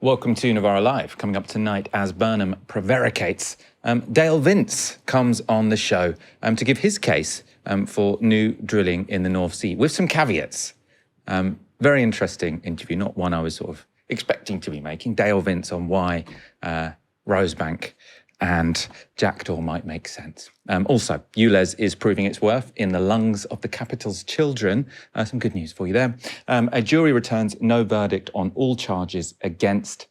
Welcome to Novara Live. Coming up tonight as Burnham prevaricates, Dale Vince comes on the show to give his case for new drilling in the North Sea with some caveats. Very interesting interview, not one I was sort of expecting to be making. Dale Vince on why Rosebank and Jackdaw might make sense. Also, ULEZ is proving its worth in the lungs of the capital's children. Some good news for you there. A jury returns no verdict on all charges against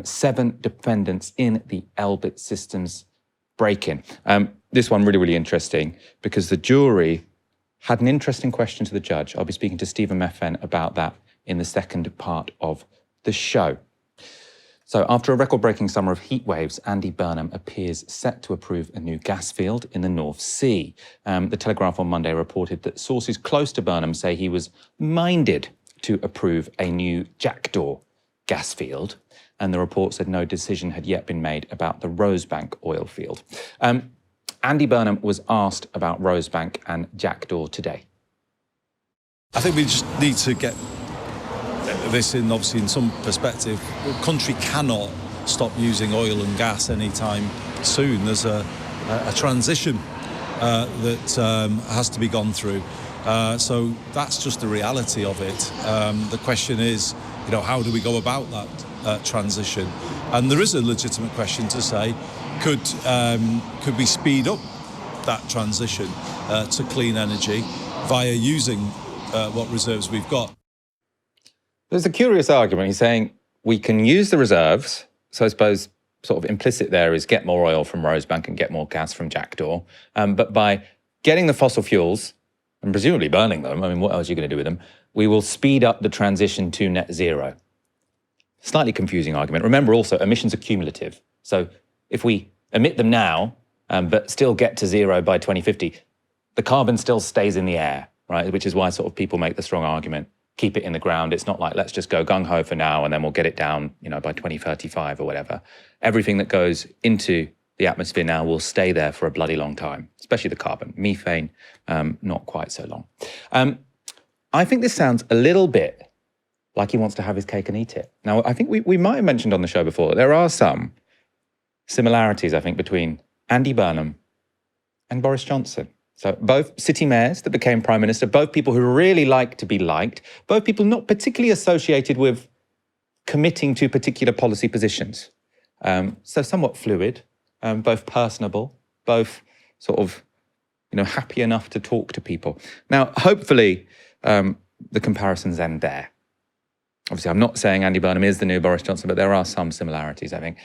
7 defendants in the Elbit Systems break-in. This one really interesting because the jury had an interesting question to the judge. I'll be speaking to Stephen Methven about that in the second part of the show. So after a record-breaking summer of heat waves, Andy Burnham appears set to approve a new gas field in the North Sea. The Telegraph on Monday reported that sources close to Burnham say he was minded to approve a new Jackdaw gas field, and the report said no decision had yet been made about the Rosebank oil field. Andy Burnham was asked about Rosebank and Jackdaw today. I think we just need to get this in, obviously, in some perspective. The country cannot stop using oil and gas anytime soon. There's a transition that has to be gone through. So that's just the reality of it. The question is, how do we go about that transition? And there is a legitimate question to say, could we speed up that transition to clean energy via using what reserves we've got? There's a curious argument. He's saying we can use the reserves. So I suppose sort of implicit there is get more oil from Rosebank and get more gas from Jackdaw. But by getting the fossil fuels and presumably burning them, I mean, what else are you going to do with them? We will speed up the transition to net zero. Slightly confusing argument. Remember also, emissions are cumulative. So if we emit them now, but still get to zero by 2050, the carbon still stays in the air, right? Which is why sort of people make the strong argument. Keep it in the ground. It's not like, let's just go gung-ho for now and then we'll get it down, by 2035 or whatever. Everything that goes into the atmosphere now will stay there for a bloody long time, especially the carbon. Methane, not quite so long. I think this sounds a little bit like he wants to have his cake and eat it. Now, I think we might have mentioned on the show before, there are some similarities, I think, between Andy Burnham and Boris Johnson. So both city mayors that became prime minister, both people who really like to be liked, both people not particularly associated with committing to particular policy positions. So somewhat fluid, both personable, both sort of, happy enough to talk to people. Now, hopefully, the comparisons end there. Obviously, I'm not saying Andy Burnham is the new Boris Johnson, but there are some similarities, I think.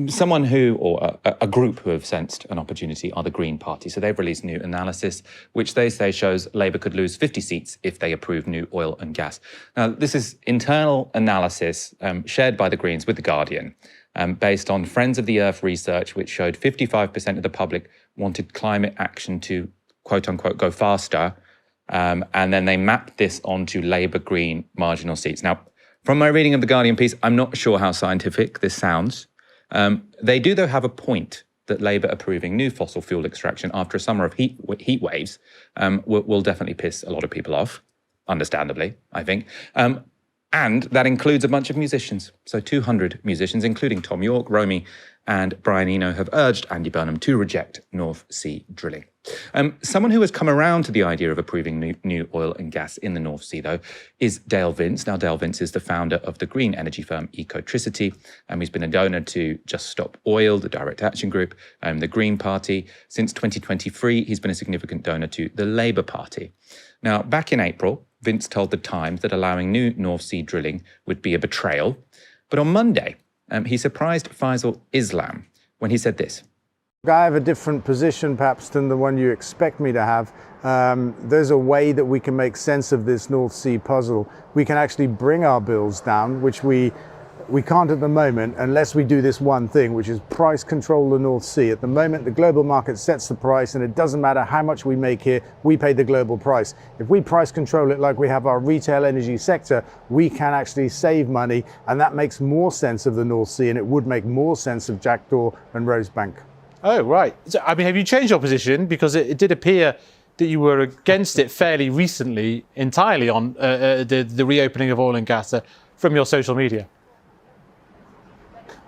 Someone who, or a group who have sensed an opportunity are the Green Party. So they've released new analysis, which they say shows Labour could lose 50 seats if they approve new oil and gas. Now, this is internal analysis shared by the Greens with The Guardian, based on Friends of the Earth research, which showed 55% of the public wanted climate action to, quote unquote, go faster. And then they mapped this onto Labour Green marginal seats. Now, from my reading of The Guardian piece, I'm not sure how scientific this sounds. They do, though, have a point that Labour approving new fossil fuel extraction after a summer of heat waves will definitely piss a lot of people off, understandably, I think. And that includes a bunch of musicians. So 200 musicians, including Tom York, Romy and Brian Eno, have urged Andy Burnham to reject North Sea drilling. Someone who has come around to the idea of approving new oil and gas in the North Sea, though, is Dale Vince. Now, Dale Vince is the founder of the green energy firm Ecotricity. He's been a donor to Just Stop Oil, the direct action group, the Green Party. Since 2023, he's been a significant donor to the Labour Party. Now, back in April, Vince told The Times that allowing new North Sea drilling would be a betrayal. But on Monday, he surprised Faisal Islam when he said this. I have a different position perhaps than the one you expect me to have. There's a way that we can make sense of this North Sea puzzle. We can actually bring our bills down, which we can't at the moment unless we do this one thing, which is price control the North Sea. At the moment, the global market sets the price, and it doesn't matter how much we make here, we pay the global price. If we price control it like we have our retail energy sector, we can actually save money, and that makes more sense of the North Sea, and it would make more sense of Jackdaw and Rosebank. Oh, right. So, I mean, have you changed your position? Because it did appear that you were against it fairly recently, entirely on the reopening of oil and gas from your social media.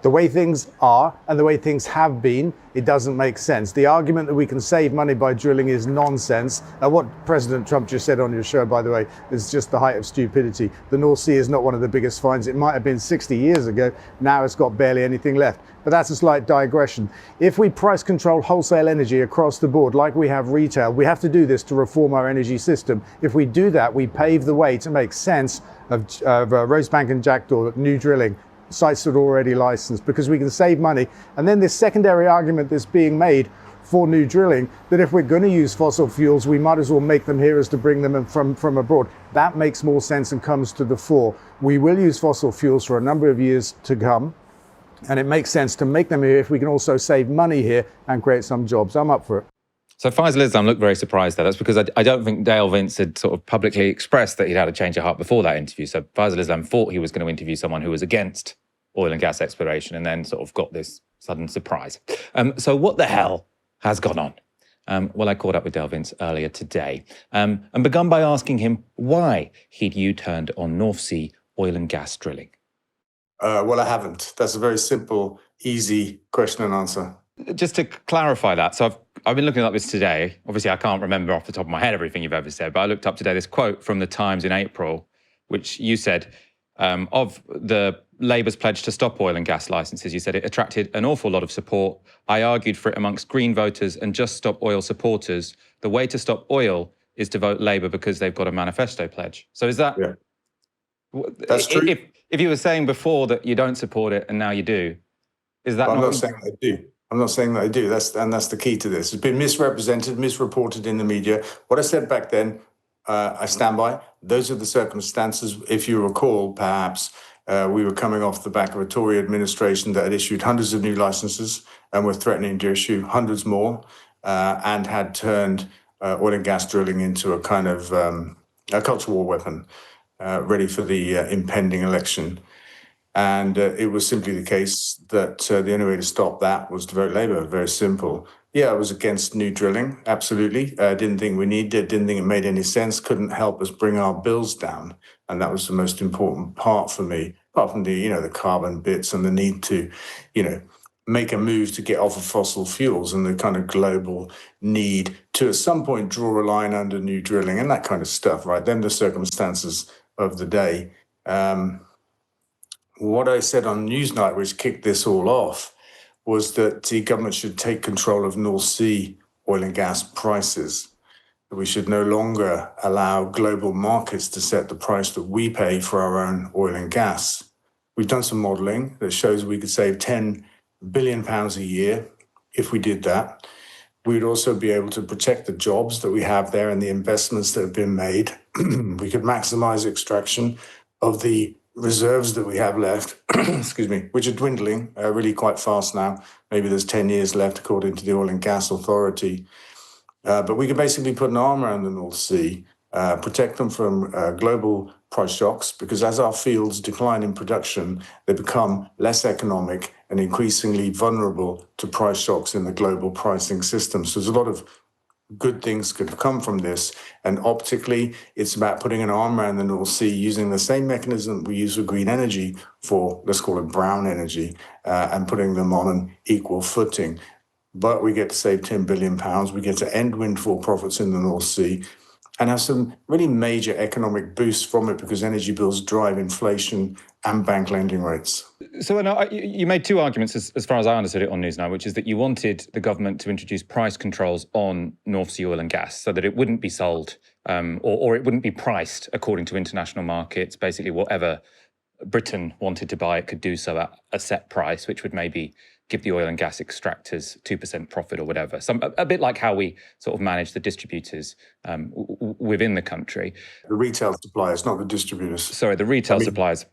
The way things are and the way things have been, it doesn't make sense. The argument that we can save money by drilling is nonsense. What President Trump just said on your show, by the way, is just the height of stupidity. The North Sea is not one of the biggest finds. It might have been 60 years ago. Now it's got barely anything left. But that's a slight digression. If we price control wholesale energy across the board, like we have retail, we have to do this to reform our energy system. If we do that, we pave the way to make sense of Rosebank and Jackdaw, new drilling, sites that are already licensed, because we can save money. And then this secondary argument that's being made for new drilling, that if we're going to use fossil fuels, we might as well make them here as to bring them from abroad. That makes more sense and comes to the fore. We will use fossil fuels for a number of years to come, and it makes sense to make them here if we can also save money here and create some jobs. I'm up for it. So Faisal Islam looked very surprised there. That's because I don't think Dale Vince had sort of publicly expressed that he'd had a change of heart before that interview. So Faisal Islam thought he was going to interview someone who was against oil and gas exploration, and then sort of got this sudden surprise. So what the hell has gone on? Well, I caught up with Dale Vince earlier today and begun by asking him why he'd U-turned on North Sea oil and gas drilling. Well, I haven't. That's a very simple, easy question and answer. Just to clarify that, so I've been looking up this today. Obviously, I can't remember off the top of my head everything you've ever said, but I looked up today this quote from the Times in April, which you said, of the Labour's pledge to stop oil and gas licences. You said it attracted an awful lot of support. I argued for it amongst Green voters and Just Stop Oil supporters. The way to stop oil is to vote Labour because they've got a manifesto pledge. So is that... Yeah. That's true. If you were saying before that you don't support it and now you do, is that... I'm not saying I do. I'm not saying that I do. That's the key to this. It's been misrepresented, misreported in the media. What I said back then, I stand by. Those are the circumstances. If you recall, perhaps, we were coming off the back of a Tory administration that had issued hundreds of new licenses and were threatening to issue hundreds more, and had turned oil and gas drilling into a kind of a cultural war weapon, ready for the impending election. And it was simply the case that the only way to stop that was to vote Labour. Very simple. Yeah, I was against new drilling, absolutely. Didn't think we needed it, didn't think it made any sense, couldn't help us bring our bills down. And that was the most important part for me, apart from the, the carbon bits and the need to, make a move to get off of fossil fuels and the kind of global need to at some point draw a line under new drilling and that kind of stuff, right? Then the circumstances of the day. What I said on Newsnight, which kicked this all off, was that the government should take control of North Sea oil and gas prices. We should no longer allow global markets to set the price that we pay for our own oil and gas. We've done some modelling that shows we could save £10 billion a year if we did that. We'd also be able to protect the jobs that we have there and the investments that have been made. We could maximise extraction of the reserves that we have left, excuse me, which are dwindling really quite fast now. Maybe there's 10 years left, according to the Oil and Gas Authority. But we can basically put an arm around the North Sea, protect them from global price shocks, because as our fields decline in production, they become less economic and increasingly vulnerable to price shocks in the global pricing system. So there's a lot of good things could come from this. And optically, it's about putting an arm around the North Sea, using the same mechanism we use for green energy for, let's call it brown energy, and putting them on an equal footing. But we get to save £10 billion. We get to end windfall profits in the North Sea and have some really major economic boosts from it, because energy bills drive inflation and bank lending rates. So you made two arguments, as far as I understood it on Newsnight, which is that you wanted the government to introduce price controls on North Sea oil and gas so that it wouldn't be sold or it wouldn't be priced according to international markets. Basically, whatever Britain wanted to buy, it could do so at a set price, which would maybe give the oil and gas extractors 2% profit or whatever. A bit like how we sort of manage the distributors within the country. The retail suppliers, not the distributors. Sorry, the retail suppliers.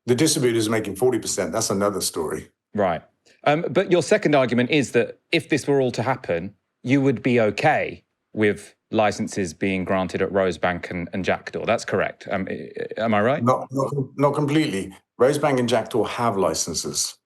The distributors are making 40%. That's another story. Right. But your second argument is that if this were all to happen, you would be okay with licenses being granted at Rosebank and Jackdaw. That's correct. Am I right? Not completely. Rosebank and Jackdaw have licenses.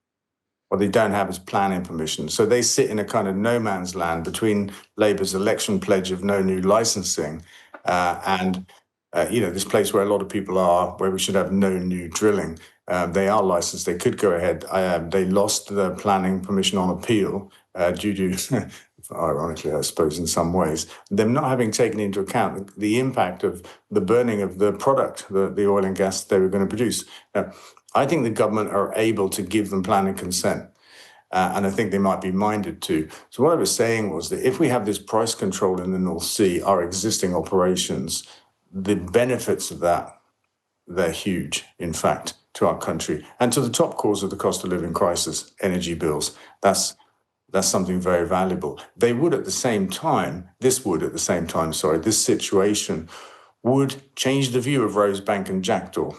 What they don't have is planning permission. So they sit in a kind of no man's land between Labour's election pledge of no new licensing and this place where a lot of people are, where we should have no new drilling. They are licensed. They could go ahead. They lost the planning permission on appeal due to, ironically, I suppose, in some ways, them not having taken into account the impact of the burning of the product, the oil and gas they were going to produce. Now, I think the government are able to give them planning consent. And I think they might be minded to. So what I was saying was that if we have this price control in the North Sea, our existing operations, the benefits of that, they're huge, in fact, to our country and to the top cause of the cost of living crisis, energy bills. That's something very valuable. This situation would change the view of Rosebank and Jackdaw,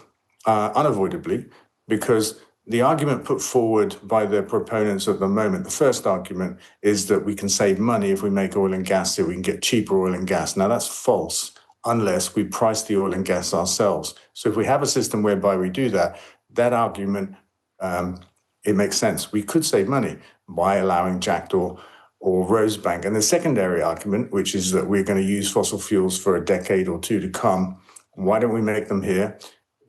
unavoidably, because the argument put forward by the proponents at the moment, the first argument is that we can save money if we make oil and gas here, we can get cheaper oil and gas. Now that's false, unless we price the oil and gas ourselves. So if we have a system whereby we do that, that argument, it makes sense. We could save money by allowing Jackdaw or Rosebank. And the secondary argument, which is that we're going to use fossil fuels for a decade or two to come, why don't we make them here?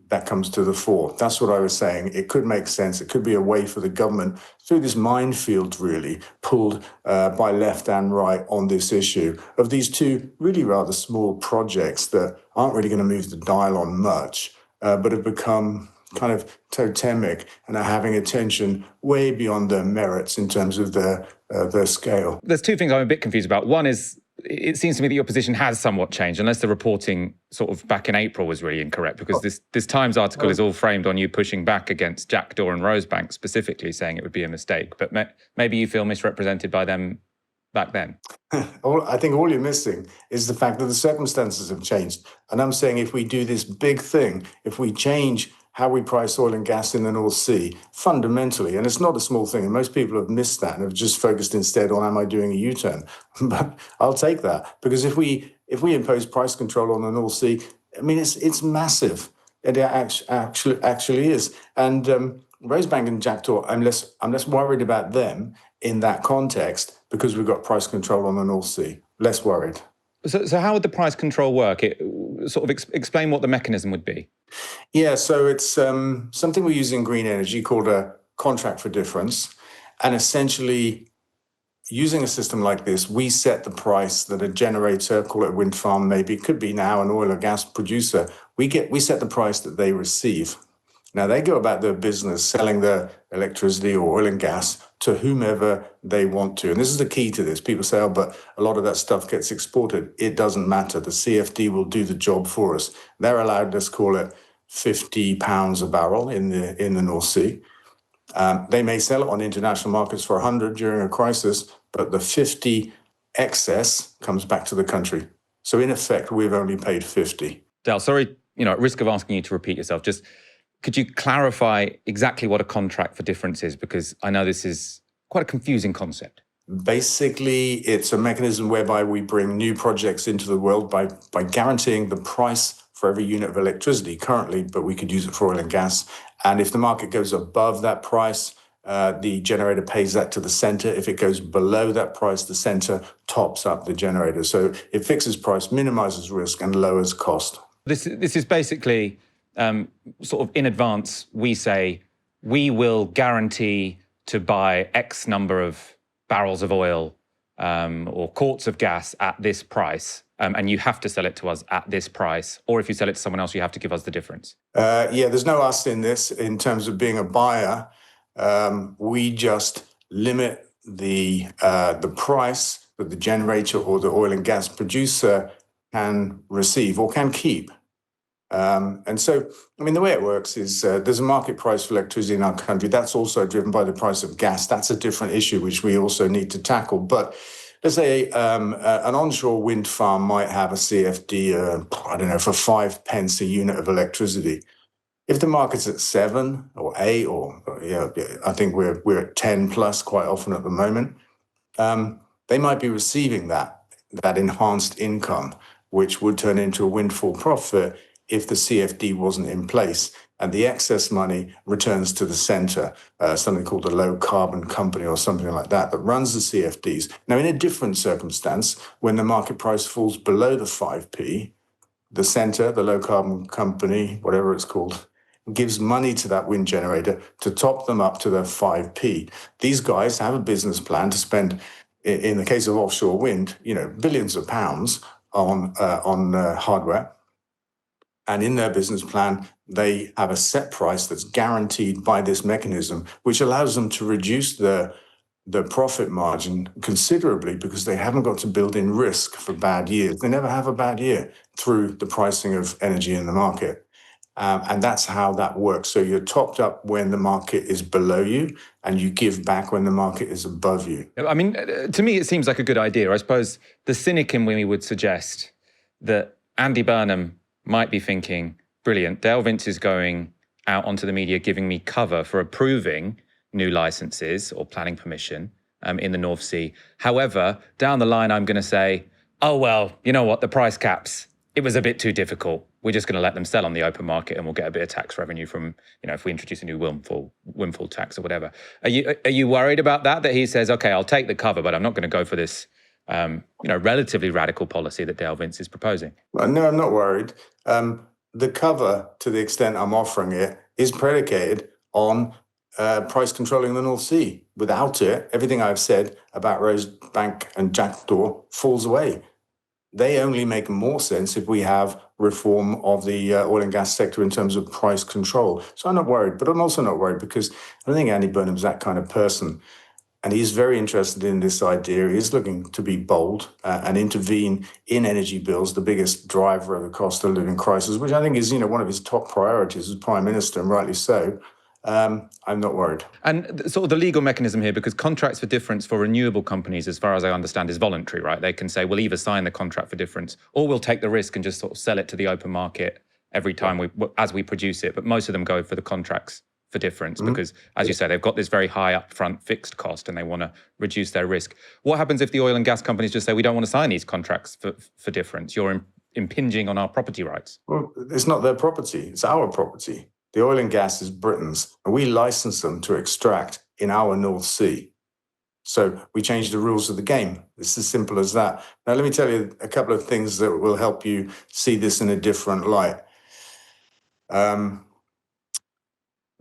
That comes to the fore. That's what I was saying. It could make sense. It could be a way for the government through this minefield, really, pulled by left and right on this issue of these two really rather small projects that aren't really going to move the dial on much, but have become kind of totemic and are having attention way beyond their merits in terms of their scale. There's two things I'm a bit confused about. One is, it seems to me that your position has somewhat changed, unless the reporting sort of back in April was really incorrect, because this Times article is all framed on you pushing back against Jackdaw and Rosebank, specifically saying it would be a mistake. But maybe you feel misrepresented by them back then. I think all you're missing is the fact that the circumstances have changed. And I'm saying if we do this big thing, if we change how we price oil and gas in the North Sea, fundamentally, and it's not a small thing, and most people have missed that and have just focused instead on, am I doing a U-turn? But I'll take that, because if we impose price control on the North Sea, I mean, it's massive. It actually is. And Rosebank and Jackdaw, I'm less worried about them in that context, because we've got price control on the North Sea. Less worried. So how would the price control work? Explain what the mechanism would be. Yeah, so it's something we use in green energy called a contract for difference. And essentially, using a system like this, we set the price that a generator, call it a wind farm maybe, it could be now an oil or gas producer, we set the price that they receive. Now, they go about their business selling their electricity or oil and gas to whomever they want to. And this is the key to this. People say, oh, but a lot of that stuff gets exported. It doesn't matter. The CFD will do the job for us. They're allowed, let's call it £50 a barrel in the North Sea. They may sell it on international markets for 100 during a crisis, but the 50 excess comes back to the country. So in effect, we've only paid 50. Dale, sorry, at risk of asking you to repeat yourself, just could you clarify exactly what a contract for difference is? Because I know this is quite a confusing concept. Basically, it's a mechanism whereby we bring new projects into the world by guaranteeing the price for every unit of electricity currently, but we could use it for oil and gas. And if the market goes above that price, the generator pays that to the center. If it goes below that price, the center tops up the generator. So it fixes price, minimizes risk, and lowers cost. This is basically sort of in advance, we say, we will guarantee to buy X number of barrels of oil or quarts of gas at this price, and you have to sell it to us at this price. Or if you sell it to someone else, you have to give us the difference. Yeah, there's no us in this in terms of being a buyer. We just limit the price that the generator or the oil and gas producer can receive or can keep. And so, I mean, the way it works is there's a market price for electricity in our country. That's also driven by the price of gas. That's a different issue, which we also need to tackle. But let's say an onshore wind farm might have a CFD, for 5 pence a unit of electricity. If the market's at 7 or 8, I think we're at 10 plus quite often at the moment, they might be receiving that enhanced income, which would turn into a windfall profit if the CFD wasn't in place, and the excess money returns to the center, something called a low carbon company or something like that runs the CFDs. Now, in a different circumstance, when the market price falls below the 5p, the center, the low carbon company, whatever it's called, gives money to that wind generator to top them up to their 5p. These guys have a business plan to spend, in the case of offshore wind, billions of pounds on hardware. And in their business plan, they have a set price that's guaranteed by this mechanism, which allows them to reduce the profit margin considerably because they haven't got to build in risk for bad years. They never have a bad year through the pricing of energy in the market. And that's how that works. So you're topped up when the market is below you, and you give back when the market is above you. I mean, to me, it seems like a good idea. I suppose the cynic in me would suggest that Andy Burnham might be thinking, brilliant, Dale Vince is going out onto the media giving me cover for approving new licenses or planning permission in the North Sea. However, down the line, I'm going to say, oh, well, you know what, the price caps, it was a bit too difficult. We're just going to let them sell on the open market and we'll get a bit of tax revenue from, if we introduce a new windfall tax or whatever. Are you worried about that he says, okay, I'll take the cover, but I'm not going to go for this relatively radical policy that Dale Vince is proposing? Well, no, I'm not worried. The cover, to the extent I'm offering it, is predicated on price controlling the North Sea. Without it, everything I've said about Rosebank and Jackdaw falls away. They only make more sense if we have reform of the oil and gas sector in terms of price control. So I'm not worried, but I'm also not worried because I don't think Andy Burnham's that kind of person. And he's very interested in this idea. He's looking to be bold and intervene in energy bills, the biggest driver of the cost of living crisis, which I think is, one of his top priorities as Prime Minister, and rightly so. I'm not worried. And sort of the legal mechanism here, because contracts for difference for renewable companies, as far as I understand, is voluntary, right? They can say, we'll either sign the contract for difference or we'll take the risk and just sort of sell it to the open market every time as we produce it. But most of them go for the contracts for difference because, as you say, they've got this very high upfront fixed cost and they want to reduce their risk. What happens if the oil and gas companies just say, we don't want to sign these contracts for difference? You're impinging on our property rights. Well, it's not their property. It's our property. The oil and gas is Britain's, and we license them to extract in our North Sea. So we change the rules of the game. It's as simple as that. Now, let me tell you a couple of things that will help you see this in a different light. The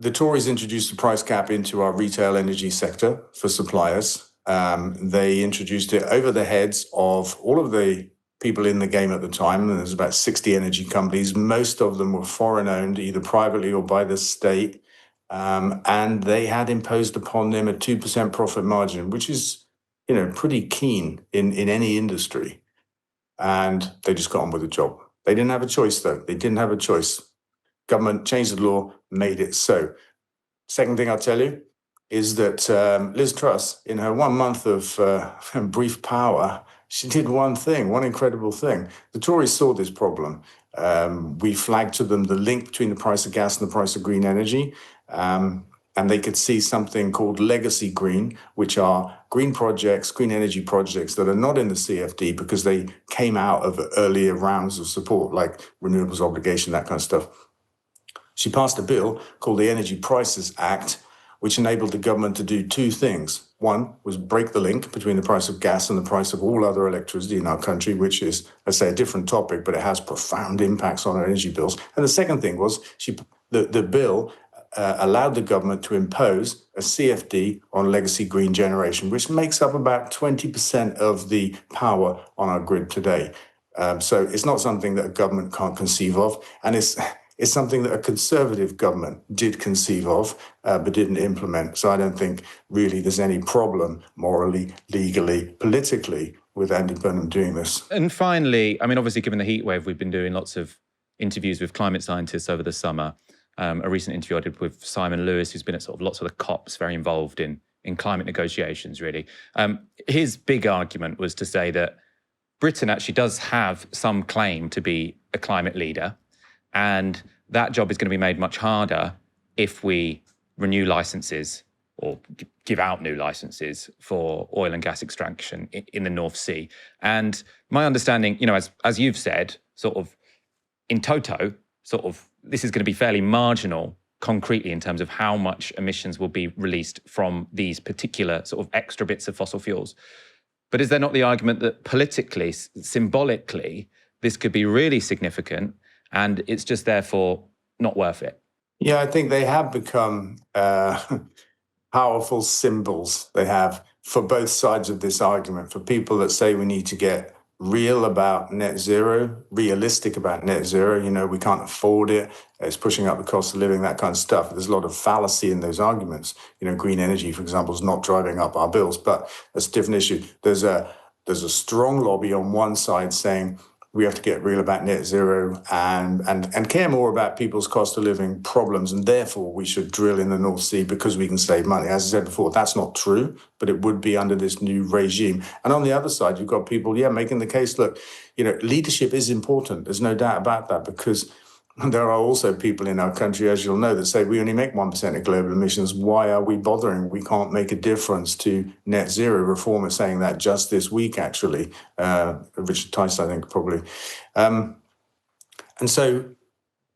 Tories introduced a price cap into our retail energy sector for suppliers. They introduced it over the heads of all of the people in the game at the time. And there's about 60 energy companies. Most of them were foreign-owned, either privately or by the state. And they had imposed upon them a 2% profit margin, which is, pretty keen in any industry. And they just got on with the job. They didn't have a choice, though. They didn't have a choice. Government changed the law, made it so. Second thing I'll tell you is that Liz Truss, in her 1 month of brief power, she did one incredible thing. The Tories saw this problem. We flagged to them the link between the price of gas and the price of green energy. And they could see something called legacy green, which are green projects, green energy projects that are not in the CFD because they came out of earlier rounds of support, like renewables obligation, that kind of stuff. She passed a bill called the Energy Prices Act, which enabled the government to do two things. One was break the link between the price of gas and the price of all other electricity in our country, which is, let's say, a different topic, but it has profound impacts on our energy bills. And the second thing was the bill allowed the government to impose a CFD on legacy green generation, which makes up about 20% of the power on our grid today. So it's not something that a government can't conceive of, and it's something that a Conservative government did conceive of, but didn't implement. So I don't think really there's any problem morally, legally, politically with Andy Burnham doing this. And finally, I mean, obviously, given the heat wave, we've been doing lots of interviews with climate scientists over the summer. A recent interview I did with Simon Lewis, who's been at sort of lots of the COPs, very involved in climate negotiations, really. His big argument was to say that Britain actually does have some claim to be a climate leader, and that job is going to be made much harder if we renew licenses or give out new licenses for oil and gas extraction in the North Sea. And my understanding, as you've said, sort of in toto, sort of this is going to be fairly marginal concretely in terms of how much emissions will be released from these particular sort of extra bits of fossil fuels. But is there not the argument that politically, symbolically, this could be really significant and it's just therefore not worth it? Yeah, I think they have become powerful symbols. They have for both sides of this argument. For people that say we need to get real about net zero, realistic about net zero, we can't afford it. It's pushing up the cost of living, that kind of stuff. There's a lot of fallacy in those arguments. Green energy, for example, is not driving up our bills, but that's a different issue. There's a strong lobby on one side saying we have to get real about net zero and care more about people's cost of living problems, and therefore we should drill in the North Sea because we can save money. As I said before, that's not true, but it would be under this new regime. And on the other side, you've got people, making the case, look, leadership is important. There's no doubt about that, because there are also people in our country, as you'll know, that say we only make 1% of global emissions. Why are we bothering? We can't make a difference to net zero. Reform is saying that just this week, actually. Richard Tice, I think, probably. And so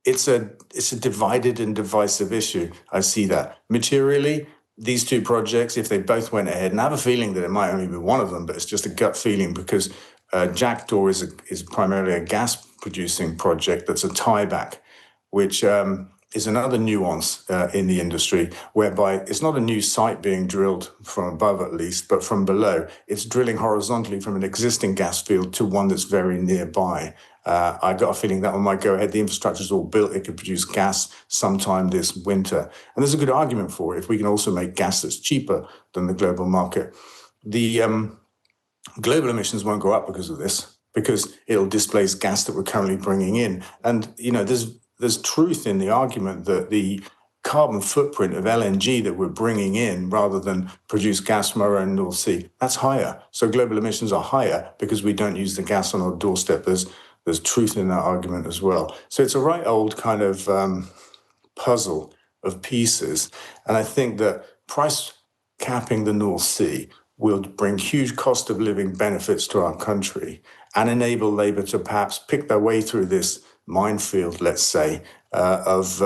it's a divided and divisive issue. I see that. Materially, these two projects, if they both went ahead, and I have a feeling that it might only be one of them, but it's just a gut feeling, because Jackdaw is primarily a gas-producing project that's a tieback, which is another nuance in the industry, whereby it's not a new site being drilled from above, at least, but from below. It's drilling horizontally from an existing gas field to one that's very nearby. I got a feeling that one might go ahead. The infrastructure's all built. It could produce gas sometime this winter. And there's a good argument for it if we can also make gas that's cheaper than the global market. The global emissions won't go up because of this, because it'll displace gas that we're currently bringing in. And, there's truth in the argument that the carbon footprint of LNG that we're bringing in, rather than produce gas from our own North Sea, that's higher. So global emissions are higher because we don't use the gas on our doorstep. There's truth in that argument as well. So it's a right old kind of puzzle of pieces. And I think that price capping the North Sea will bring huge cost of living benefits to our country and enable Labour to perhaps pick their way through this minefield, let's say, of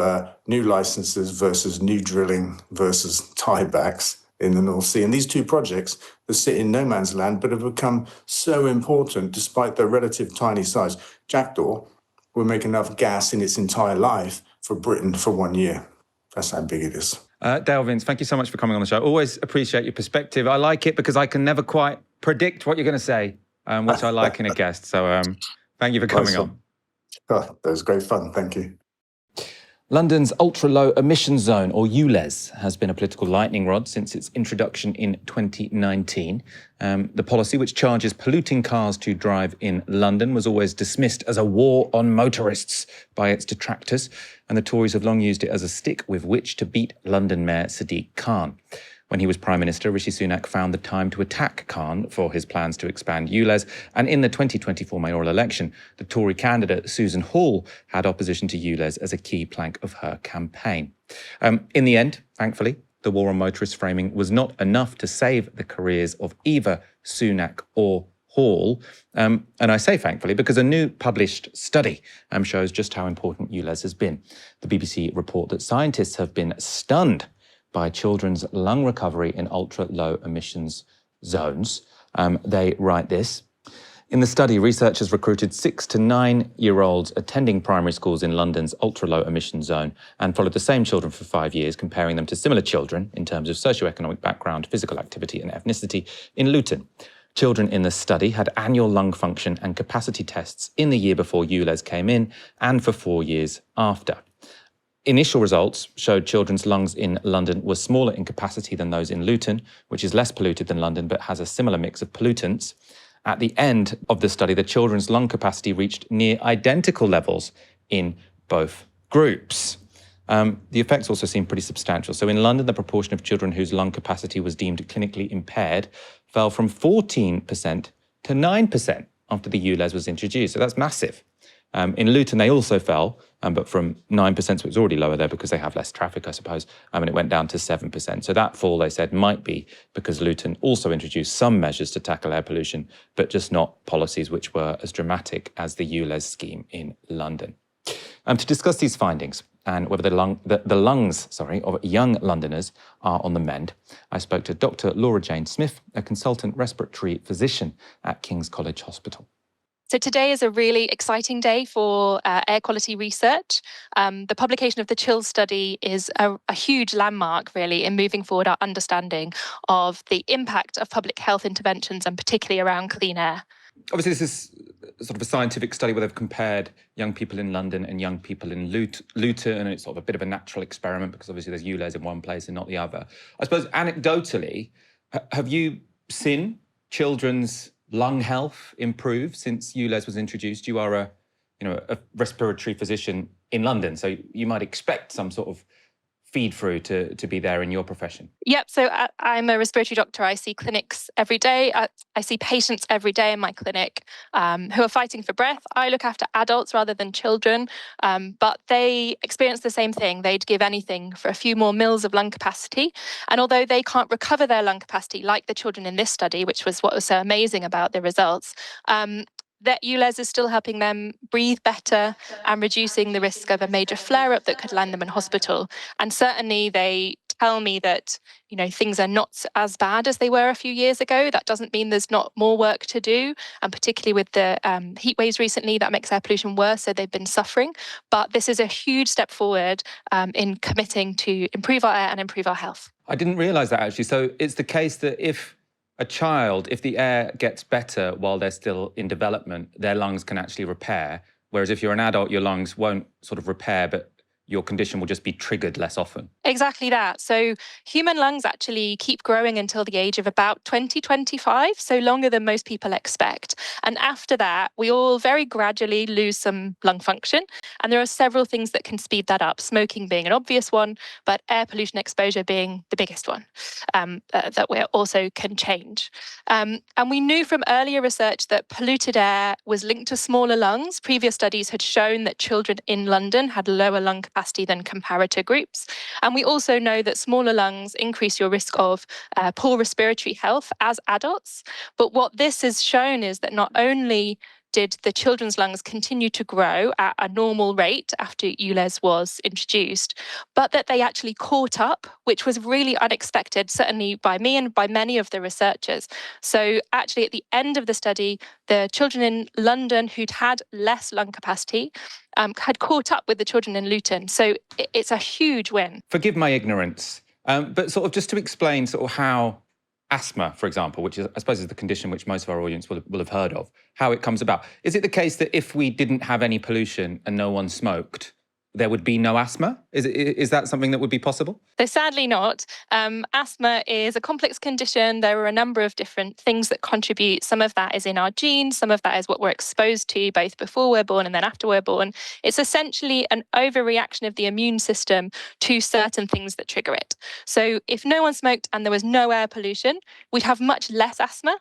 new licenses versus new drilling versus tiebacks in the North Sea. And these two projects that sit in no man's land but have become so important despite their relative tiny size. Jackdaw will make enough gas in its entire life for Britain for 1 year. That's how big it is. Dale Vince, thank you so much for coming on the show. Always appreciate your perspective. I like it because I can never quite predict what you're going to say, which I like in a guest. So thank you for coming on. Oh, that was great fun. Thank you. London's ultra-low emission zone, or ULEZ, has been a political lightning rod since its introduction in 2019. The policy, which charges polluting cars to drive in London, was always dismissed as a war on motorists by its detractors, and the Tories have long used it as a stick with which to beat London Mayor Sadiq Khan. When he was Prime Minister, Rishi Sunak found the time to attack Khan for his plans to expand ULEZ. And in the 2024 mayoral election, the Tory candidate Susan Hall had opposition to ULEZ as a key plank of her campaign. In the end, thankfully, the war on motorist framing was not enough to save the careers of either Sunak or Hall. And I say thankfully because a new published study shows just how important ULEZ has been. The BBC report that scientists have been stunned by children's lung recovery in ultra-low emissions zones. They write this. In the study, researchers recruited 6 to 9-year-olds attending primary schools in London's ultra-low emission zone and followed the same children for 5 years, comparing them to similar children in terms of socioeconomic background, physical activity and ethnicity in Luton. Children in the study had annual lung function and capacity tests in the year before ULEZ came in and for 4 years after. Initial results showed children's lungs in London were smaller in capacity than those in Luton, which is less polluted than London but has a similar mix of pollutants. At the end of the study, the children's lung capacity reached near identical levels in both groups. The effects also seem pretty substantial. So in London, the proportion of children whose lung capacity was deemed clinically impaired fell from 14% to 9% after the ULEZ was introduced. So that's massive. In Luton, they also fell, but from 9%, so it was already lower there because they have less traffic, I suppose, and it went down to 7%. So that fall, they said, might be because Luton also introduced some measures to tackle air pollution, but just not policies which were as dramatic as the ULEZ scheme in London. To discuss these findings and whether the lungs of young Londoners are on the mend, I spoke to Dr. Laura Jane Smith, a consultant respiratory physician at King's College Hospital. So today is a really exciting day for air quality research. The publication of the CHILL study is a huge landmark, really, in moving forward our understanding of the impact of public health interventions, and particularly around clean air. Obviously, this is sort of a scientific study where they've compared young people in London and young people in Luton, and it's sort of a bit of a natural experiment because obviously there's ULEZ in one place and not the other. I suppose anecdotally, have you seen children's lung health improve since ULEZ was introduced? You are a respiratory physician in London, so you might expect some sort of feed through to be there in your profession. Yep, so I'm a respiratory doctor. I see clinics every day. I see patients every day in my clinic who are fighting for breath. I look after adults rather than children, but they experience the same thing. They'd give anything for a few more mils of lung capacity. And although they can't recover their lung capacity like the children in this study, which was what was so amazing about the results, that ULEZ is still helping them breathe better and reducing the risk of a major flare-up that could land them in hospital. And certainly they tell me that, things are not as bad as they were a few years ago. That doesn't mean there's not more work to do, and particularly with the heat waves recently, that makes air pollution worse, so they've been suffering. But this is a huge step forward in committing to improve our air and improve our health. I didn't realise that, actually. So it's the case that if the air gets better while they're still in development, their lungs can actually repair. Whereas if you're an adult, your lungs won't sort of repair, but your condition will just be triggered less often. Exactly that. So human lungs actually keep growing until the age of about 2025, so longer than most people expect. And after that, we all very gradually lose some lung function. And there are several things that can speed that up, smoking being an obvious one, but air pollution exposure being the biggest one that we also can change. And we knew from earlier research that polluted air was linked to smaller lungs. Previous studies had shown that children in London had lower lung capacity than comparator groups. And we also know that smaller lungs increase your risk of poor respiratory health as adults. But what this has shown is that not only did the children's lungs continue to grow at a normal rate after ULEZ was introduced, but that they actually caught up, which was really unexpected, certainly by me and by many of the researchers. So actually at the end of the study, the children in London who'd had less lung capacity had caught up with the children in Luton. So it's a huge win. Forgive my ignorance, but sort of just to explain sort of how asthma, for example, which is, I suppose, is the condition which most of our audience will have heard of, how it comes about. Is it the case that if we didn't have any pollution and no one smoked, there would be no asthma? Is that something that would be possible? So sadly not. Asthma is a complex condition. There are a number of different things that contribute. Some of that is in our genes. Some of that is what we're exposed to both before we're born and then after we're born. It's essentially an overreaction of the immune system to certain things that trigger it. So if no one smoked and there was no air pollution, we'd have much less asthma.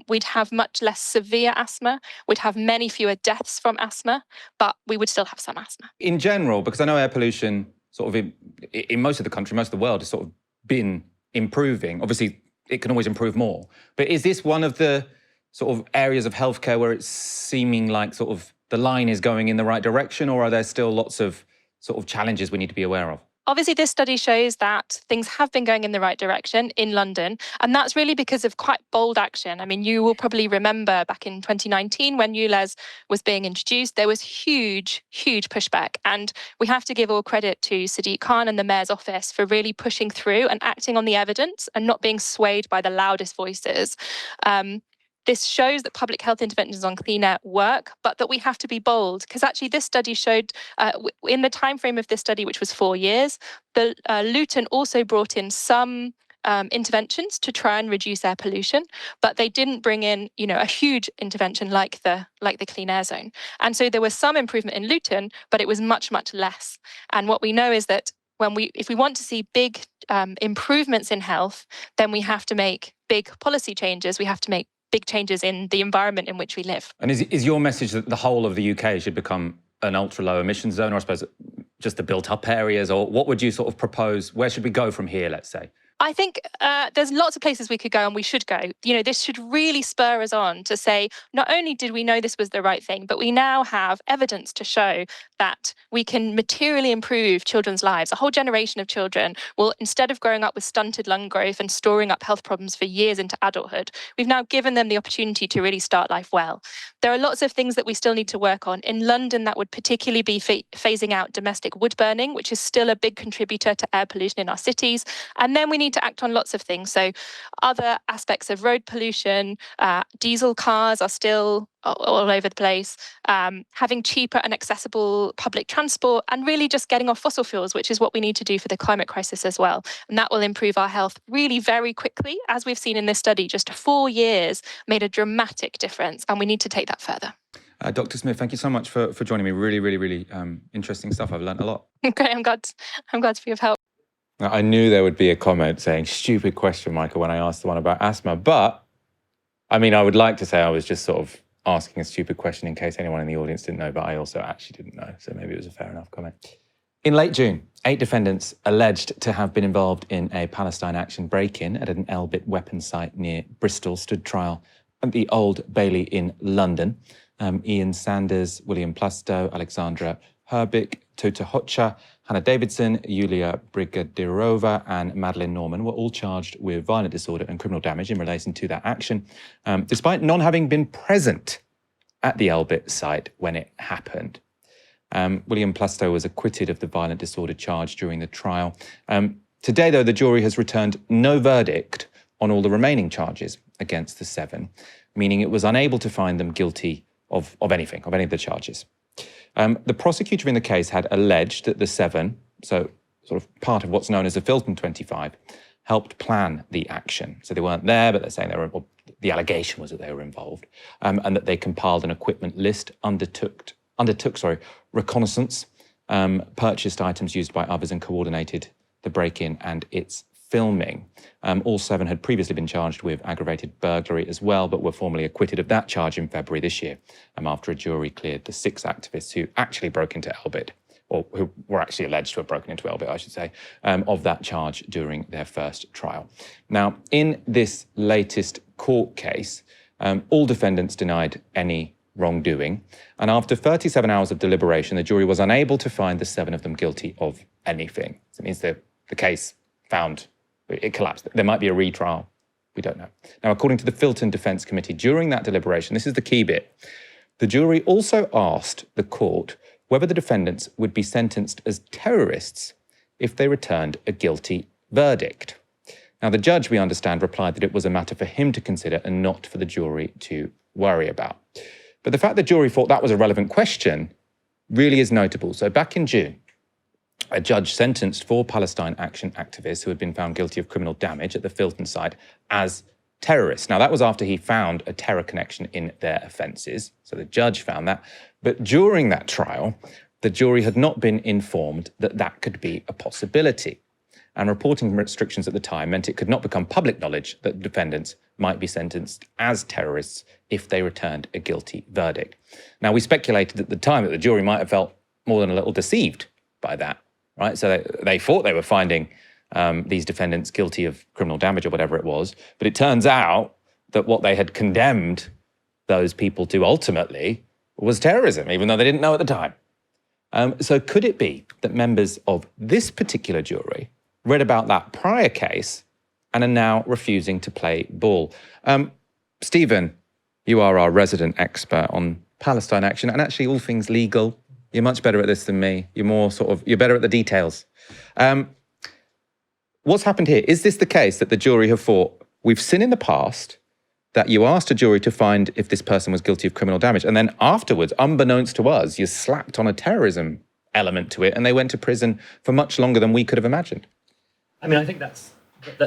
We'd have much less severe asthma. We'd have many fewer deaths from asthma, but we would still have some asthma. In general, because I know air pollution sort of in most of the country, most of the world, has sort of been improving. Obviously, it can always improve more. But is this one of the sort of areas of healthcare where it's seeming like sort of the line is going in the right direction, or are there still lots of sort of challenges we need to be aware of? Obviously, this study shows that things have been going in the right direction in London, and that's really because of quite bold action. I mean, you will probably remember back in 2019 when ULEZ was being introduced, there was huge pushback. And we have to give all credit to Sadiq Khan and the Mayor's office for really pushing through and acting on the evidence and not being swayed by the loudest voices. This shows that public health interventions on clean air work, but that we have to be bold, because actually this study showed, in the time frame of this study, which was 4 years, Luton also brought in some interventions to try and reduce air pollution, but they didn't bring in, a huge intervention like the clean air zone. And so there was some improvement in Luton, but it was much less. And what we know is that if we want to see big improvements in health, then we have to make big policy changes. We have to make big changes in the environment in which we live. And is your message that the whole of the UK should become an ultra-low emission zone, or I suppose just the built-up areas, or what would you sort of propose? Where should we go from here, let's say? I think there's lots of places we could go and we should go. This should really spur us on to say, not only did we know this was the right thing, but we now have evidence to show that we can materially improve children's lives. A whole generation of children will, instead of growing up with stunted lung growth and storing up health problems for years into adulthood, we've now given them the opportunity to really start life well. There are lots of things that we still need to work on. In London, that would particularly be phasing out domestic wood burning, which is still a big contributor to air pollution in our cities. And then we need to act on lots of things. So other aspects of road pollution, diesel cars are still all over the place, having cheaper and accessible public transport, and really just getting off fossil fuels, which is what we need to do for the climate crisis as well. And that will improve our health really very quickly. As we've seen in this study, just 4 years made a dramatic difference, and we need to take that further. Dr. Smith, thank you so much for joining me. Really, really, really interesting stuff. I've learned a lot. Great, I'm glad to be of help. Now, I knew there would be a comment saying, stupid question, Michael, when I asked the one about asthma. But, I mean, I would like to say I was just sort of asking a stupid question in case anyone in the audience didn't know, but I also actually didn't know. So maybe it was a fair enough comment. In late June, 8 defendants alleged to have been involved in a Palestine Action break-in at an Elbit weapons site near Bristol stood trial at the Old Bailey in London. Ian Sanders, William Plastow, Alexandra Herbig, Tota Hocha, Hannah Davidson, Yulia Brigadirova and Madeline Norman were all charged with violent disorder and criminal damage in relation to that action, despite not having been present at the Elbit site when it happened. William Plastow was acquitted of the violent disorder charge during the trial. Today, though, the jury has returned no verdict on all the remaining charges against the 7, meaning it was unable to find them guilty of anything, of any of the charges. The prosecutor in the case had alleged that the 7, so sort of part of what's known as the Filton 25, helped plan the action. So they weren't there, but they're saying they were, well, the allegation was that they were involved, and that they compiled an equipment list, undertook reconnaissance, purchased items used by others and coordinated the break-in and its filming. All 7 had previously been charged with aggravated burglary as well, but were formally acquitted of that charge in February this year, after a jury cleared the 6 activists who actually broke into Elbit, or who were actually alleged to have broken into Elbit, I should say, of that charge during their first trial. Now, in this latest court case, all defendants denied any wrongdoing, and after 37 hours of deliberation, the jury was unable to find the 7 of them guilty of anything. So it means the case found it collapsed. There might be a retrial. We don't know. Now, according to the Filton Defence Committee, during that deliberation, this is the key bit, the jury also asked the court whether the defendants would be sentenced as terrorists if they returned a guilty verdict. Now, the judge, we understand, replied that it was a matter for him to consider and not for the jury to worry about. But the fact the jury thought that was a relevant question really is notable. So back in June, a judge sentenced 4 Palestine Action activists who had been found guilty of criminal damage at the Filton site as terrorists. Now, that was after he found a terror connection in their offences. So the judge found that. But during that trial, the jury had not been informed that that could be a possibility. And reporting restrictions at the time meant it could not become public knowledge that defendants might be sentenced as terrorists if they returned a guilty verdict. Now, we speculated at the time that the jury might have felt more than a little deceived by that. Right, so they thought they were finding these defendants guilty of criminal damage or whatever it was, but it turns out that what they had condemned those people to ultimately was terrorism, even though they didn't know at the time. So could it be that members of this particular jury read about that prior case and are now refusing to play ball? Stephen, you are our resident expert on Palestine Action and actually all things legal. You're much better at this than me. You're better at the details. What's happened here? Is this the case that the jury have thought, we've seen in the past that you asked a jury to find if this person was guilty of criminal damage, and then afterwards, unbeknownst to us, you slapped on a terrorism element to it, and they went to prison for much longer than we could have imagined? I mean, I think that's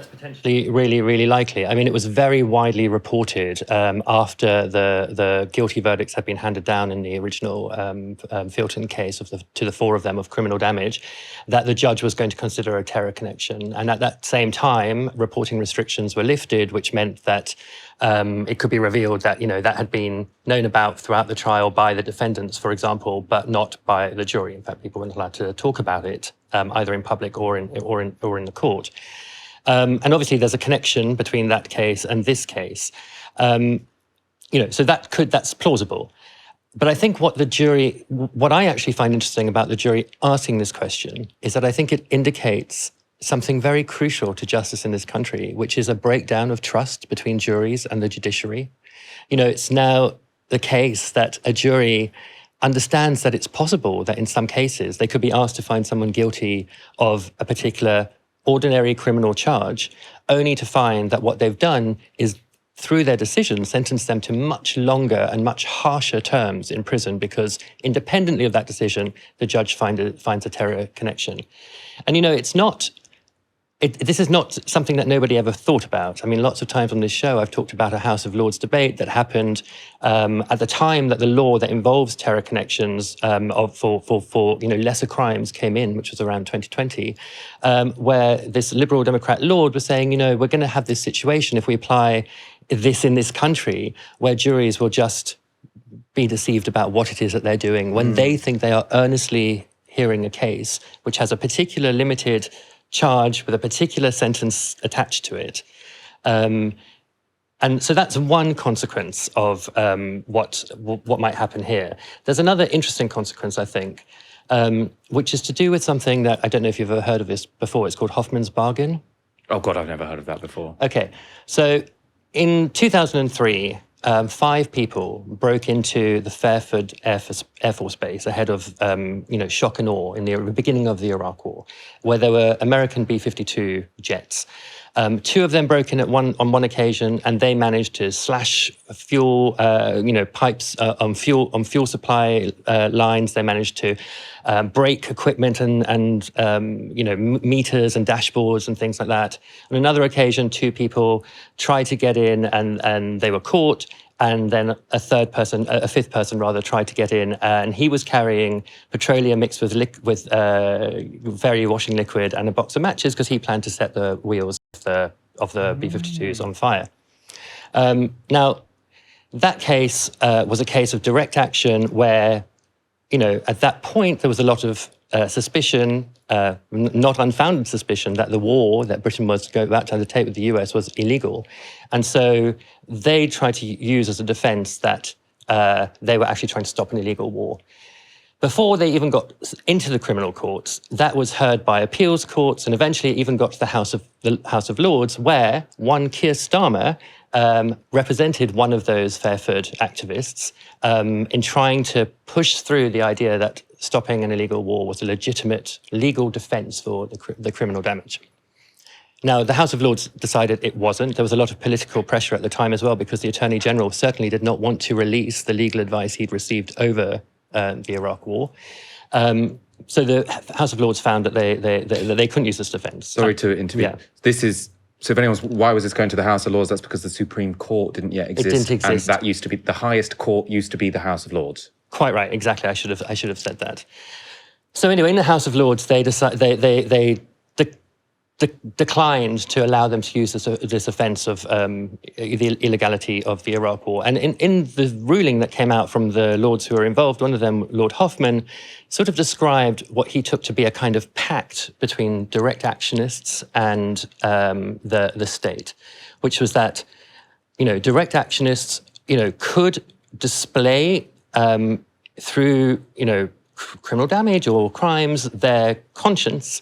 potentially really, really likely. I mean, it was very widely reported after the guilty verdicts had been handed down in the original Filton case to the 4 of them of criminal damage, that the judge was going to consider a terror connection. And at that same time, reporting restrictions were lifted, which meant that it could be revealed that, that had been known about throughout the trial by the defendants, for example, but not by the jury. In fact, people weren't allowed to talk about it, either in public or in the court. And obviously, there's a connection between that case and this case. So that's plausible. But I think what I actually find interesting about the jury asking this question is that I think it indicates something very crucial to justice in this country, which is a breakdown of trust between juries and the judiciary. It's now the case that a jury understands that it's possible that in some cases they could be asked to find someone guilty of a particular ordinary criminal charge, only to find that what they've done is, through their decision, sentence them to much longer and much harsher terms in prison because, independently of that decision, the judge finds a terror connection. And, this is not something that nobody ever thought about. I mean, lots of times on this show, I've talked about a House of Lords debate that happened at the time that the law that involves terror connections for lesser crimes came in, which was around 2020, where this Liberal Democrat Lord was saying, we're going to have this situation if we apply this in this country where juries will just be deceived about what it is that they're doing when they think they are earnestly hearing a case which has a particular limited charge with a particular sentence attached to it. And so that's one consequence of what might happen here. There's another interesting consequence, I think, which is to do with something that I don't know if you've ever heard of this before. It's called Hoffman's bargain. Oh, God, I've never heard of that before. Okay, so in 2003, 5 people broke into the Fairford Air Force Base ahead of, shock and awe in the beginning of the Iraq War, where there were American B-52 jets. 2 of them broke in on one occasion, and they managed to slash fuel, pipes on fuel supply lines. They managed to break equipment and meters and dashboards and things like that. On another occasion, 2 people tried to get in and they were caught. And then a fifth person tried to get in, and he was carrying petroleum mixed with very washing liquid and a box of matches because he planned to set the wheels of the B-52s on fire. Now, that case was a case of direct action where, at that point there was a lot of suspicion, not unfounded suspicion, that the war that Britain was about to undertake with the US was illegal. And so they tried to use as a defense that they were actually trying to stop an illegal war. Before they even got into the criminal courts, that was heard by appeals courts, and eventually it even got to the House of Lords, where one Keir Starmer represented one of those Fairford activists in trying to push through the idea that stopping an illegal war was a legitimate legal defense for the criminal damage. Now, the House of Lords decided it wasn't. There was a lot of political pressure at the time as well, because the Attorney General certainly did not want to release the legal advice he'd received over the Iraq War. So the House of Lords found that they couldn't use this defense. Sorry to intervene. Yeah. So if anyone's, why was this going to the House of Lords? That's because the Supreme Court didn't yet exist. It didn't exist. And that used to be, the highest court used to be the House of Lords. Quite right, exactly. I should have said that. So anyway, in the House of Lords, they declined to allow them to use this offence of the illegality of the Iraq War. And in the ruling that came out from the Lords who were involved, one of them, Lord Hoffman, sort of described what he took to be a kind of pact between direct actionists and the state, which was that, direct actionists, could display through, criminal damage or crimes, their conscience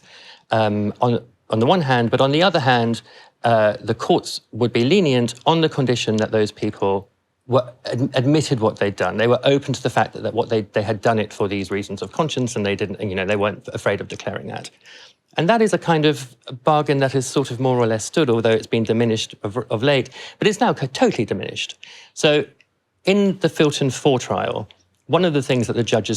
on the one hand, but on the other hand, the courts would be lenient on the condition that those people admitted what they'd done. They were open to the fact that what they had done it for these reasons of conscience, and they didn't, they weren't afraid of declaring that. And that is a kind of bargain that has sort of more or less stood, although it's been diminished of late, but it's now totally diminished. So in the Filton 4 trial, one of the things that the judge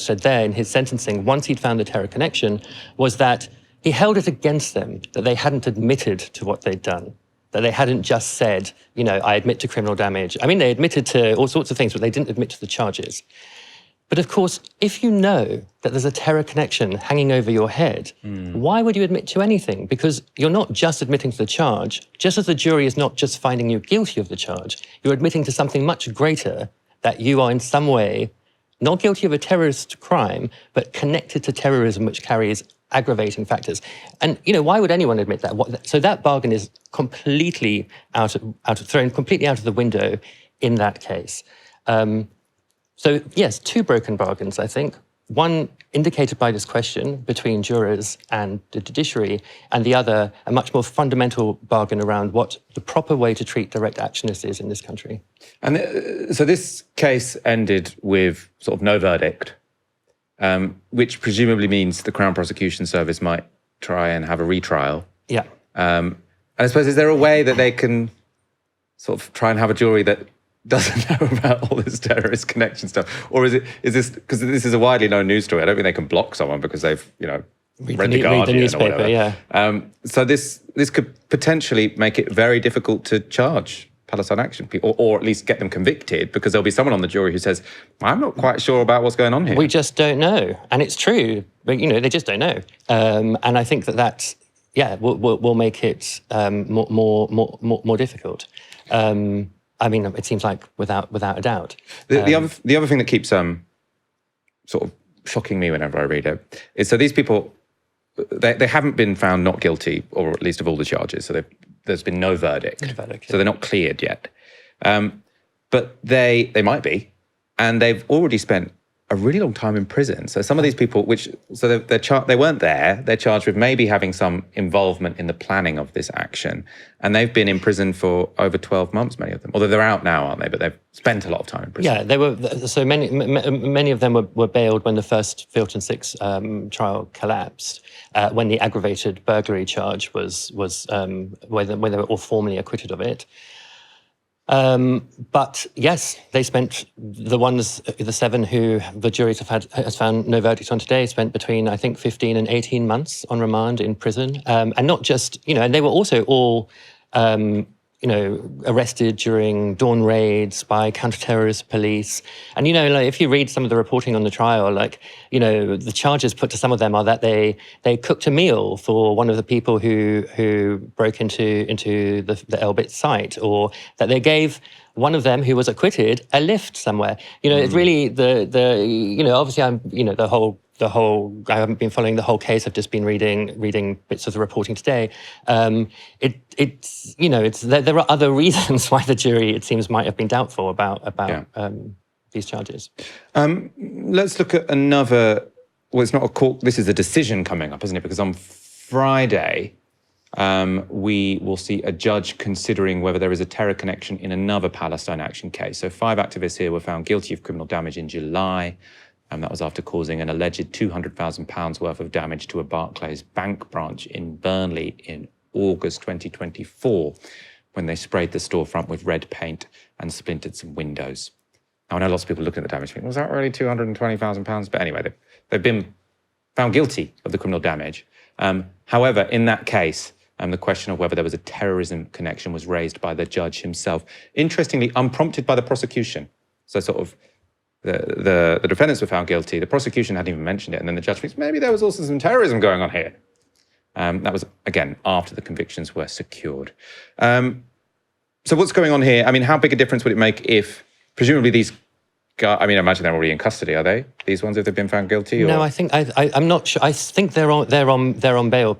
said there in his sentencing, once he'd found the terror connection, was that he held it against them that they hadn't admitted to what they'd done, that they hadn't just said, I admit to criminal damage. I mean, they admitted to all sorts of things, but they didn't admit to the charges. But of course, if you know that there's a terror connection hanging over your head, why would you admit to anything? Because you're not just admitting to the charge, just as the jury is not just finding you guilty of the charge, you're admitting to something much greater, that you are in some way not guilty of a terrorist crime, but connected to terrorism, which carries aggravating factors. And, why would anyone admit that? So that bargain is completely thrown completely out of the window in that case. So yes, two broken bargains, I think. One indicated by this question between jurors and the judiciary, and the other, a much more fundamental bargain around what the proper way to treat direct actionists is in this country. And so this case ended with sort of no verdict, which presumably means the Crown Prosecution Service might try and have a retrial. Yeah. And I suppose, is there a way that they can sort of try and have a jury that doesn't know about all this terrorist connection stuff? Or is this, because this is a widely known news story, I don't think they can block someone because they've, read the Guardian read the newspaper, or whatever. Yeah. So this could potentially make it very difficult to charge Palestine Action people, or at least get them convicted, because there'll be someone on the jury who says, I'm not quite sure about what's going on here. We just don't know. And it's true, but, they just don't know. And I think that will make it more difficult. I mean, it seems like without a doubt. The other thing that keeps sort of shocking me whenever I read it is, so these people, they haven't been found not guilty, or at least of all the charges. So there's been no verdict. So they're not cleared yet. But they might be, and they've already spent a really long time in prison. So some of these people, they weren't there. They're charged with maybe having some involvement in the planning of this action, and they've been in prison for over 12 months. Many of them, although they're out now, aren't they? But they've spent a lot of time in prison. Yeah, they were. So many of them were bailed when the first Filton 6 trial collapsed, when the aggravated burglary charge was when they were all formally acquitted of it. But yes, they spent, the 7 who the jury has found no verdict on today, spent between, I think, 15 and 18 months on remand in prison. And not just, and they were also all, arrested during dawn raids by counter-terrorist police. And, if you read some of the reporting on the trial, the charges put to some of them are that they cooked a meal for one of the people who broke into the Elbit site, or that they gave one of them who was acquitted a lift somewhere. It's really obviously I'm, the whole, I haven't been following the whole case. I've just been reading bits of the reporting today. There are other reasons why the jury, it seems, might have been doubtful about these charges. Let's look at another. Well, it's not a court. This is a decision coming up, isn't it? Because on Friday, we will see a judge considering whether there is a terror connection in another Palestine Action case. So 5 activists here were found guilty of criminal damage in July. And that was after causing an alleged £200,000 worth of damage to a Barclays bank branch in Burnley in August 2024, when they sprayed the storefront with red paint and splintered some windows. Now, I know lots of people looking at the damage think, was that really £220,000? But anyway, they've been found guilty of the criminal damage. However, in that case, the question of whether there was a terrorism connection was raised by the judge himself. Interestingly, unprompted by the prosecution. So sort of, the defendants were found guilty. The prosecution hadn't even mentioned it. And then the judge thinks, maybe there was also some terrorism going on here. That was, again, after the convictions were secured. So what's going on here? I mean, how big a difference would it make if, presumably these guys, I mean, I imagine they're already in custody, are they? These ones, if they've been found guilty? Or? No, I think, I'm not sure. I think they're on bail. They're on bail.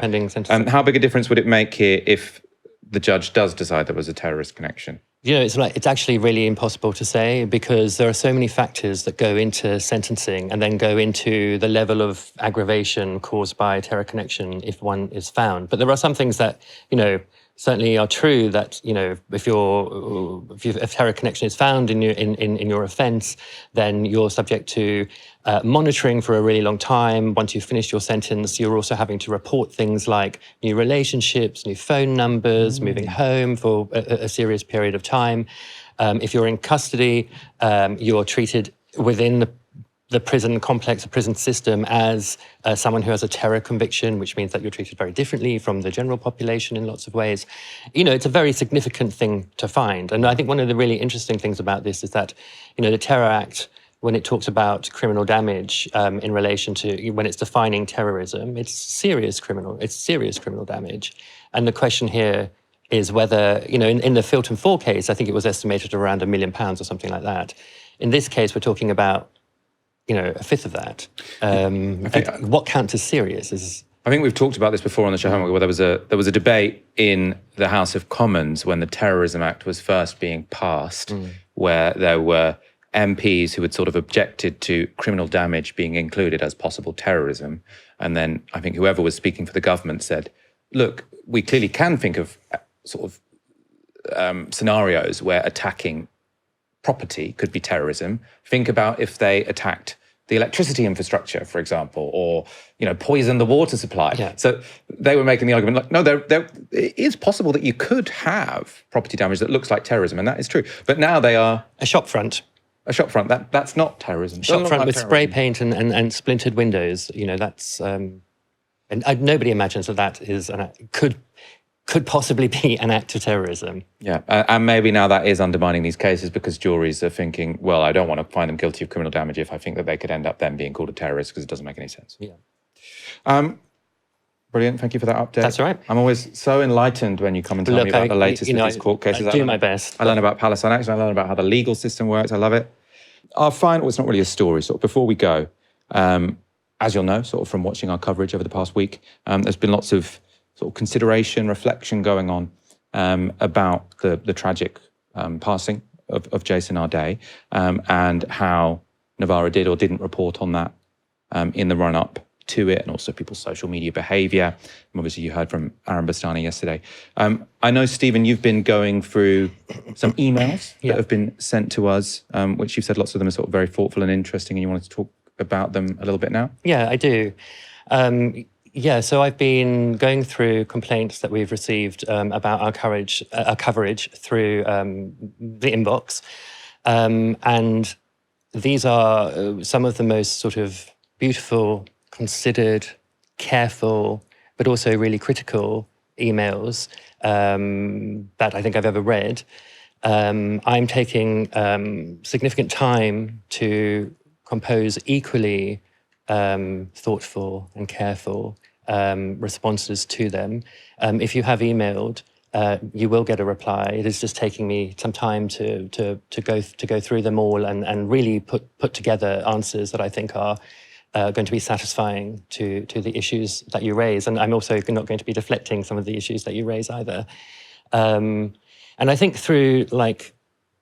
Pending sentencing. How big a difference would it make here if the judge does decide there was a terrorist connection? It's actually really impossible to say, because there are so many factors that go into sentencing and then go into the level of aggravation caused by a terror connection if one is found. But there are some things that, certainly are true, that, if a terror connection is found in your offence, then you're subject to monitoring for a really long time. Once you've finished your sentence, you're also having to report things like new relationships, new phone numbers, moving home for a serious period of time. If you're in custody, you're treated within the prison complex, the prison system, as someone who has a terror conviction, which means that you're treated very differently from the general population in lots of ways. It's a very significant thing to find. And I think one of the really interesting things about this is that, the Terror Act, when it talks about criminal damage in relation to, when it's defining terrorism, it's serious criminal damage. And the question here is whether, in the Filton 4 case, I think it was estimated around £1 million or something like that. In this case, we're talking about a fifth of that. What counts as serious is. I think we've talked about this before on the show, haven't we? Where there was a debate in the House of Commons when the Terrorism Act was first being passed, where there were MPs who had sort of objected to criminal damage being included as possible terrorism. And then I think whoever was speaking for the government said, look, we clearly can think of sort of scenarios where attacking property could be terrorism. Think about if they attacked the electricity infrastructure, for example, or poison the water supply. Yeah. So they were making the argument like, no, it is possible that you could have property damage that looks like terrorism, and that is true. But now they are A shopfront. a shopfront. That's not terrorism. Shopfront with spray paint and splintered windows. That's and nobody imagines that is could possibly be an act of terrorism. Yeah, and maybe now that is undermining these cases because juries are thinking, well, I don't want to find them guilty of criminal damage if I think that they could end up then being called a terrorist because it doesn't make any sense. Yeah. Brilliant. Thank you for that update. That's all right. I'm always so enlightened when you come and tell me about the latest of these court cases. I do my best. I learn about Palestine Action. I learn about how the legal system works. I love it. Our final, it's not really a story, sort of before we go, as you'll know, sort of from watching our coverage over the past week, there's been lots of sort of consideration, reflection going on about the tragic passing of Jason Arday and how Novara did or didn't report on that in the run-up to it, and also people's social media behaviour. Obviously, you heard from Aaron Bastani yesterday. I know, Stephen, you've been going through some emails that have been sent to us, which you've said lots of them are sort of very thoughtful and interesting, and you wanted to talk about them a little bit now? Yeah, I do. So I've been going through complaints that we've received about our coverage through the inbox. And these are some of the most sort of beautiful, considered, careful, but also really critical emails that I think I've ever read. I'm taking significant time to compose equally thoughtful and careful responses to them. If you have emailed, you will get a reply. It is just taking me some time to go through them all and really put together answers that I think are going to be satisfying to the issues that you raise. And I'm also not going to be deflecting some of the issues that you raise either. And I think through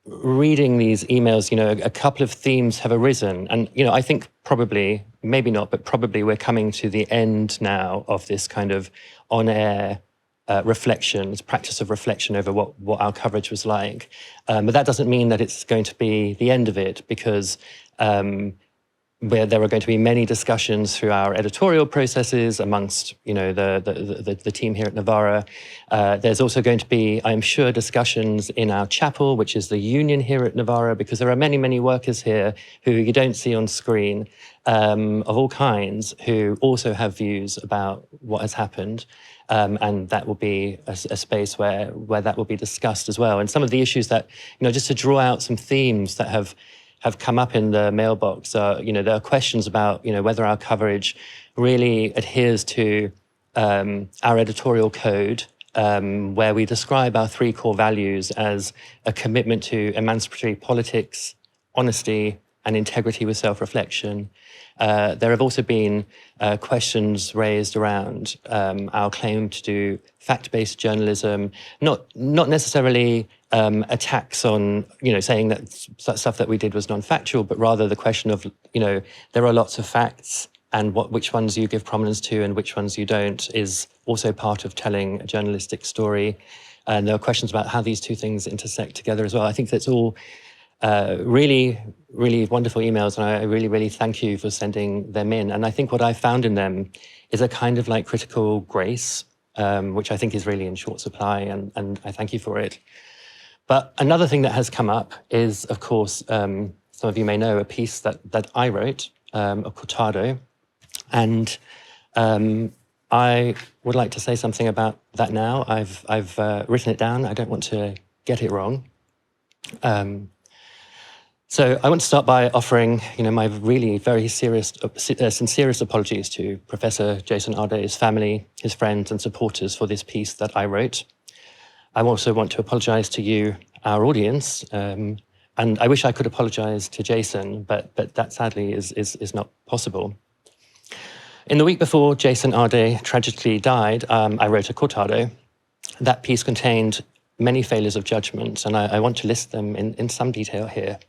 reading these emails, a couple of themes have arisen. And, I think probably, maybe not, but probably we're coming to the end now of this kind of on-air reflection, this practice of reflection over what our coverage was like. But that doesn't mean that it's going to be the end of it, because where there are going to be many discussions through our editorial processes amongst, the team here at Novara. There's also going to be, I'm sure, discussions in our chapel, which is the union here at Novara, because there are many, many workers here who you don't see on screen, of all kinds, who also have views about what has happened. And that will be a space where that will be discussed as well. And some of the issues that, just to draw out some themes that have come up in the mailbox. There are questions about, whether our coverage really adheres to our editorial code, where we describe our three core values as a commitment to emancipatory politics, honesty, and integrity with self-reflection. There have also been questions raised around our claim to do fact-based journalism, not necessarily attacks on, saying that stuff that we did was non-factual, but rather the question of, there are lots of facts, and which ones you give prominence to and which ones you don't is also part of telling a journalistic story. And there are questions about how these two things intersect together as well. I think that's all really, really wonderful emails, and I really, really thank you for sending them in. And I think what I found in them is a kind of critical grace, which I think is really in short supply, and I thank you for it. But another thing that has come up is, of course, some of you may know, a piece that I wrote, a cortado, and I would like to say something about that now. I've written it down. I don't want to get it wrong. So I want to start by offering, my really very sincerest apologies to Professor Jason Arday's family, his friends and supporters for this piece that I wrote. I also want to apologise to you, our audience, And I wish I could apologise to Jason, but that sadly is not possible. In the week before Jason Arday tragically died, I wrote a cortado. That piece contained many failures of judgment, and I want to list them in some detail here.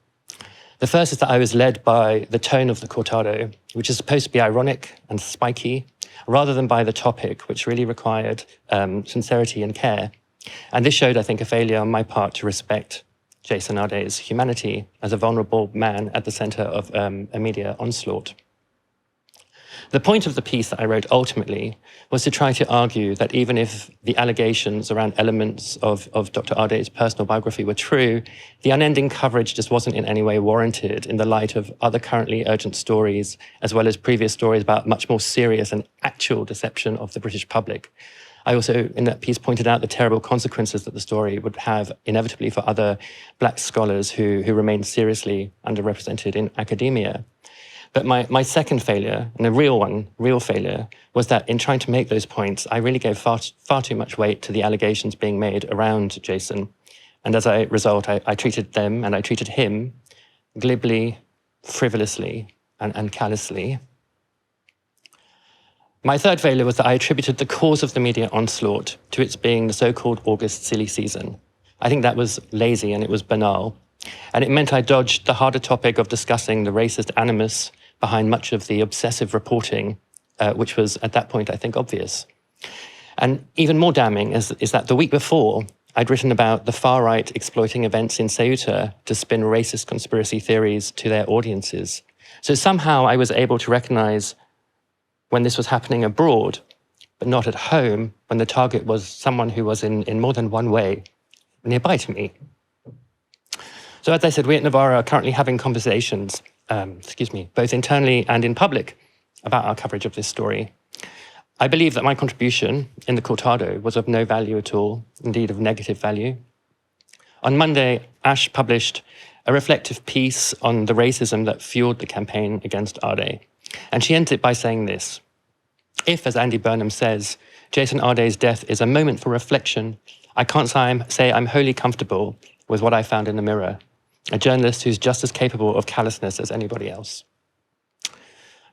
The first is that I was led by the tone of the cortado, which is supposed to be ironic and spiky, rather than by the topic, which really required sincerity and care. And this showed, I think, a failure on my part to respect Jason Arday's humanity as a vulnerable man at the centre of a media onslaught. The point of the piece that I wrote ultimately was to try to argue that even if the allegations around elements of Dr. Arday's personal biography were true, the unending coverage just wasn't in any way warranted in the light of other currently urgent stories, as well as previous stories about much more serious and actual deception of the British public. I also, in that piece, pointed out the terrible consequences that the story would have inevitably for other black scholars who remain seriously underrepresented in academia. But my second failure, and a real failure, was that in trying to make those points, I really gave far too much weight to the allegations being made around Jason. And as a result, I treated them and I treated him glibly, frivolously, and callously. My third failure was that I attributed the cause of the media onslaught to its being the so-called August silly season. I think that was lazy and it was banal. And it meant I dodged the harder topic of discussing the racist animus behind much of the obsessive reporting, which was at that point, I think, obvious. And even more damning is that the week before, I'd written about the far right exploiting events in Ceuta to spin racist conspiracy theories to their audiences. So somehow I was able to recognize when this was happening abroad, but not at home, when the target was someone who was in more than one way nearby to me. So as I said, we at Novara are currently having conversations, both internally and in public about our coverage of this story. I believe that my contribution in the cortado was of no value at all, indeed of negative value. On Monday, Ash published a reflective piece on the racism that fueled the campaign against Arday. And she ends it by saying this: if, as Andy Burnham says, Jason Arday's death is a moment for reflection, I can't say I'm wholly comfortable with what I found in the mirror, a journalist who's just as capable of callousness as anybody else.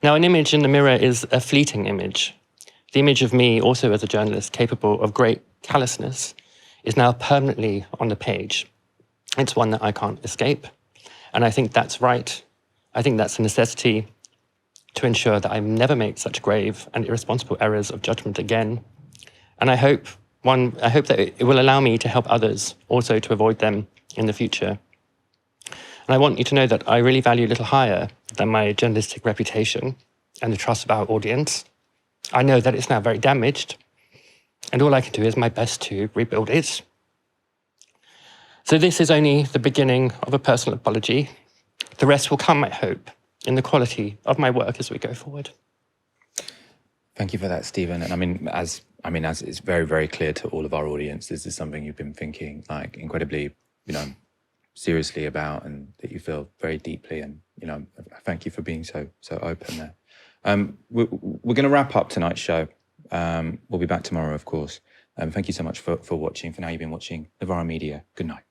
Now, an image in the mirror is a fleeting image. The image of me, also as a journalist capable of great callousness, is now permanently on the page. It's one that I can't escape. And I think that's right. I think that's a necessity to ensure that I never make such grave and irresponsible errors of judgment again. And I hope that it will allow me to help others also to avoid them in the future. And I want you to know that I really value little higher than my journalistic reputation and the trust of our audience. I know that it's now very damaged, and all I can do is my best to rebuild it. So this is only the beginning of a personal apology. The rest will come, I hope, in the quality of my work as we go forward. Thank you for that, Stephen. And as it's very, very clear to all of our audience, this is something you've been thinking incredibly, seriously about, and that you feel very deeply. And thank you for being so open there. We're going to wrap up tonight's show. We'll be back tomorrow, of course. Thank you so much for watching. For now, you've been watching Novara Media. Good night.